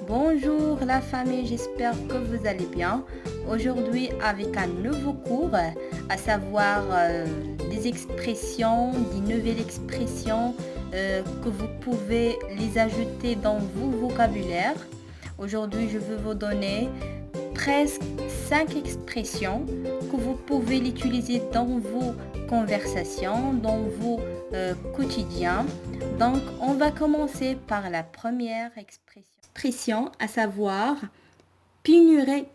Bonjour la famille, j'espère que vous allez bien. Aujourd'hui avec un nouveau cours, à savoir des expressions, des nouvelles expressions que vous pouvez les ajouter dans vos vocabulaires. Aujourd'hui je vais vous donner presque 5 expressions que vous pouvez l'utiliser dans vos conversations, dans vos quotidiens. Donc, on va commencer par la première expression, à savoir pénurie.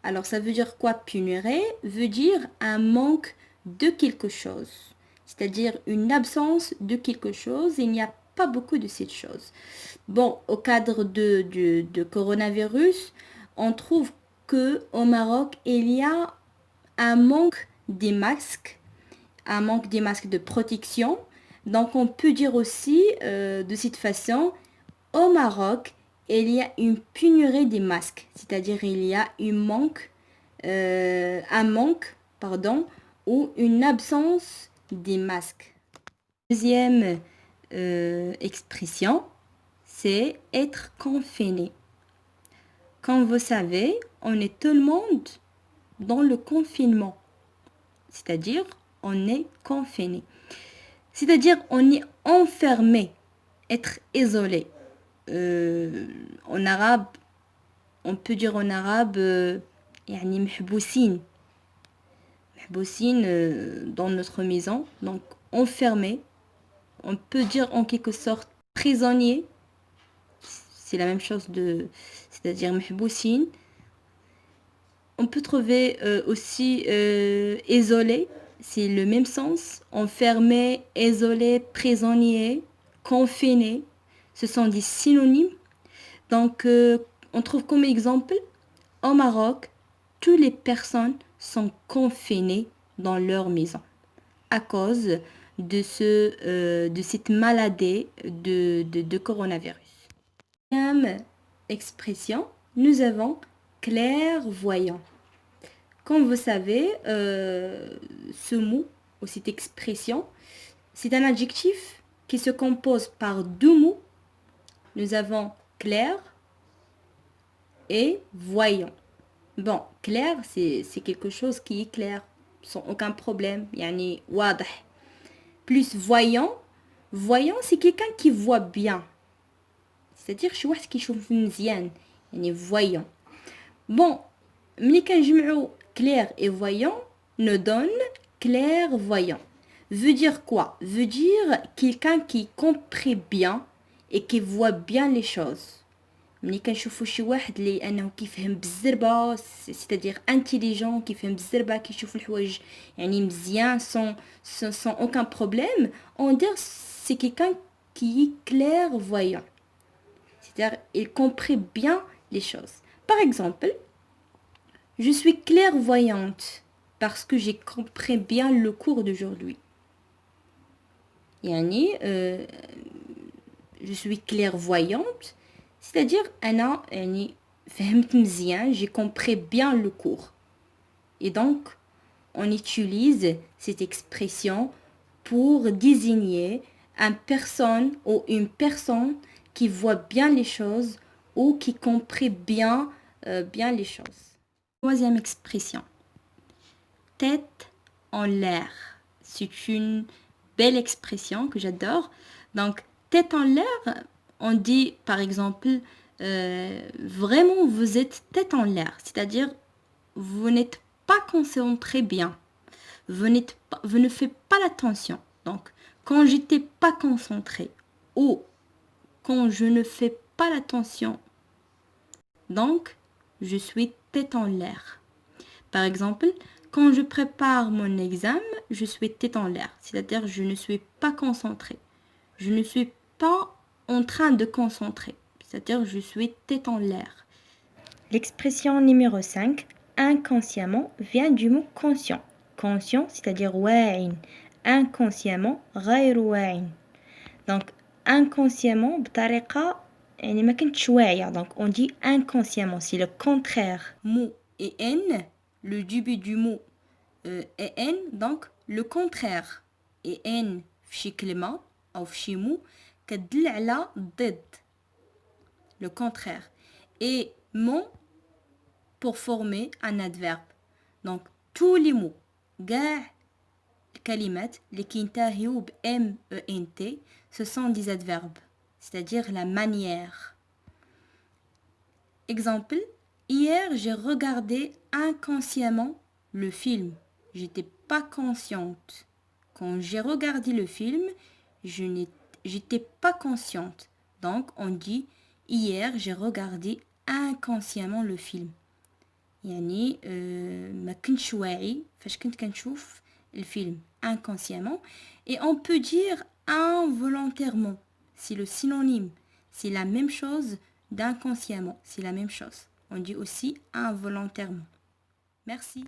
Alors, ça veut dire quoi pénurie? Veut dire un manque de quelque chose, c'est-à-dire une absence de quelque chose. Il n'y a pas beaucoup de cette chose. Bon, au cadre de coronavirus, on trouve que au Maroc, il y a un manque des masques de protection. Donc, on peut dire aussi de cette façon, au Maroc, il y a une pénurie des masques, c'est-à-dire il y a un manque, pardon, ou une absence des masques. Deuxième expression, c'est être confiné. Comme vous savez, on est tout le monde dans le confinement, c'est-à-dire on est confiné, c'est-à-dire on est enfermé, être isolé. En arabe, on peut dire en arabe يعني محبوسين dans notre maison, donc enfermé. On peut dire en quelque sorte prisonnier, c'est la même chose c'est-à-dire محبوسين. On peut trouver aussi isolé, c'est le même sens, enfermé, isolé, prisonnier, confiné, ce sont des synonymes. Donc on trouve comme exemple, au Maroc, toutes les personnes sont confinées dans leur maison à cause de cette maladie de coronavirus. Deuxième expression, nous avons clairvoyant. Comme vous savez, ce mot ou cette expression, c'est un adjectif qui se compose par deux mots. Nous avons clair et voyant. Bon, clair, c'est quelque chose qui est clair, sans aucun problème. Yani واضح. Plus voyant, c'est quelqu'un qui voit bien. C'est-à-dire شي واحد كيشوف مزيان, يعني voyant. Bon, ملي كنجمعو clair et voyant, nous donne clairvoyant. Veut dire quoi? Veut dire quelqu'un qui comprend bien et qui voit bien les choses. ملي كنشوفو شي واحد اللي انه كيفهم بالزربه, c'est-à-dire intelligent, كيفهم بالزربه, كيشوف الحوايج يعني مزيان sans aucun problème, on dit c'est quelqu'un qui est clairvoyant, c'est-à-dire il comprend bien les choses. Par exemple, je suis clairvoyante parce que j'ai compris bien le cours d'aujourd'hui. يعني je suis clairvoyante, c'est-à-dire أنا يعني فهمت مزيان, j'ai compris bien le cours. Et donc, on utilise cette expression pour désigner une personne qui voit bien les choses ou qui comprend bien les choses. Troisième expression, tête en l'air. C'est une belle expression que j'adore. Donc, tête en l'air, on dit par exemple, vraiment vous êtes tête en l'air, c'est-à-dire vous n'êtes pas concentré bien, vous ne faites pas l'attention. Donc, quand j'étais pas concentré ou quand je ne fais pas l'attention, donc je suis tête en l'air. Par exemple, quand je prépare mon examen, je suis tête en l'air, c'est-à-dire je ne suis pas concentré. Je ne suis pas en train de concentrer, c'est-à-dire je suis tête en l'air. L'expression numéro 5, inconsciemment, vient du mot conscient. Conscient, c'est-à-dire واعٍ. Inconsciemment, غير واعٍ. Donc, inconsciemment, بطريقة يعني ما كنتش واعية. Donc, on dit inconsciemment, c'est le contraire. Mot et n, le début du mot et n, donc le contraire. Et n في شي كلمة أو في شي mot كتدل على ضد, le contraire. et mon pour former un adverbe. Donc, tous les mots, gars, kalimat, les kintahiou M-E-N-T, ce sont des adverbes, c'est-à-dire la manière. Exemple, hier j'ai regardé inconsciemment le film. J'étais pas consciente. Quand j'ai regardé le film, j'étais pas consciente. Donc on dit hier j'ai regardé inconsciemment le film. يعني ما كنتش واعي فاش كنت كنشوف الفيلم inconsciemment. Et on peut dire involontairement. C'est le synonyme. C'est la même chose d'inconsciemment. C'est la même chose. On dit aussi involontairement. Merci.